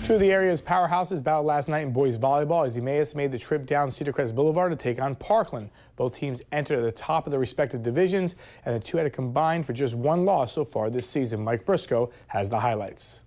Two of the area's powerhouses battled last night in boys volleyball as Emmaus made the trip down Cedar Crest Boulevard to take on Parkland. Both teams entered at the top of their respective divisions, and the two had combined for just one loss so far this season. Mike Briscoe has the highlights.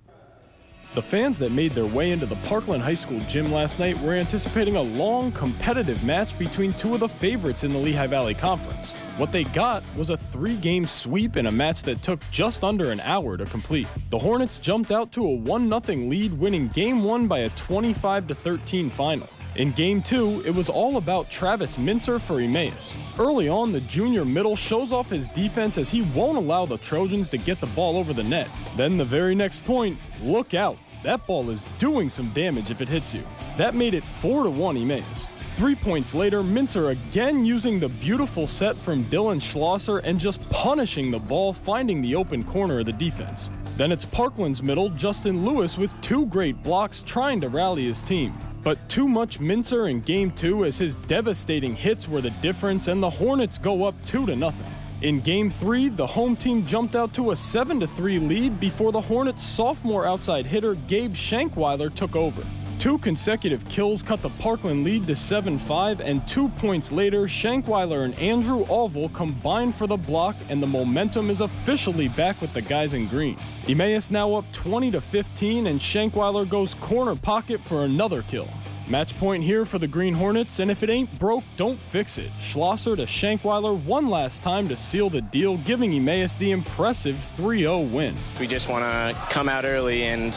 The fans that made their way into the Parkland High School gym last night were anticipating a long, competitive match between two of the favorites in the Lehigh Valley Conference. What they got was a 3-game sweep in a match that took just under an hour to complete. The Hornets jumped out to a 1-0 lead, winning Game 1 by a 25-13 final. In Game 2, it was all about Travis Mincer for Emmaus. Early on, the junior middle shows off his defense as he won't allow the Trojans to get the ball over the net. Then the very next point, look out. That ball is doing some damage if it hits you. That made it 4-1 Emmaus. 3 points later, Mincer again using the beautiful set from Dylan Schlosser and just punishing the ball, finding the open corner of the defense. Then it's Parkland's middle, Justin Lewis, with 2 great blocks trying to rally his team. But too much Mincer in Game 2 as his devastating hits were the difference, and the Hornets go up 2-0. In Game 3, the home team jumped out to a 7-3 lead before the Hornets' sophomore outside hitter Gabe Shankweiler took over. 2 consecutive kills cut the Parkland lead to 7-5, and 2 points later, Shankweiler and Andrew Alville combined for the block, and the momentum is officially back with the guys in green. Emmaus now up 20-15, and Shankweiler goes corner pocket for another kill. Match point here for the Green Hornets, and if it ain't broke, don't fix it. Schlosser to Shankweiler one last time to seal the deal, giving Emmaus the impressive 3-0 win. We just want to come out early and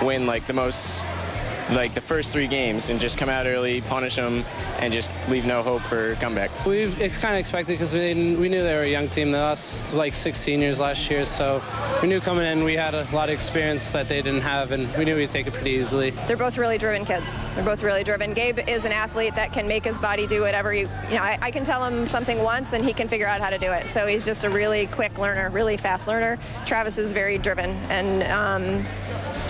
win the first 3 games and just come out early, punish them, and just leave no hope for comeback. It's kind of expected because we knew they were a young team. They lost like 6 seniors last year, so we knew coming in we had a lot of experience that they didn't have, and we knew we'd take it pretty easily. They're both really driven kids. They're both really driven. Gabe is an athlete that can make his body do whatever I can tell him something once and he can figure out how to do it. So he's just a really quick learner, really fast learner. Travis is very driven and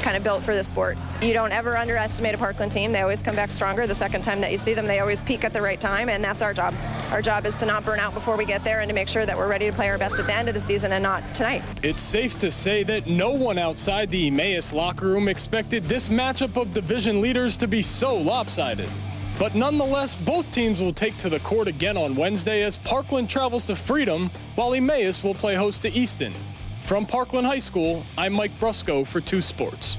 kind of built for the sport. You don't ever underestimate a Parkland team. They always come back stronger the second time that you see them. They always peak at the right time, and that's our job. Our job is to not burn out before we get there and to make sure that we're ready to play our best at the end of the season and not tonight. It's safe to say that no one outside the Emmaus locker room expected this matchup of division leaders to be so lopsided. But nonetheless, both teams will take to the court again on Wednesday as Parkland travels to Freedom, while Emmaus will play host to Easton. From Parkland High School, I'm Mike Briscoe for 2 Sports.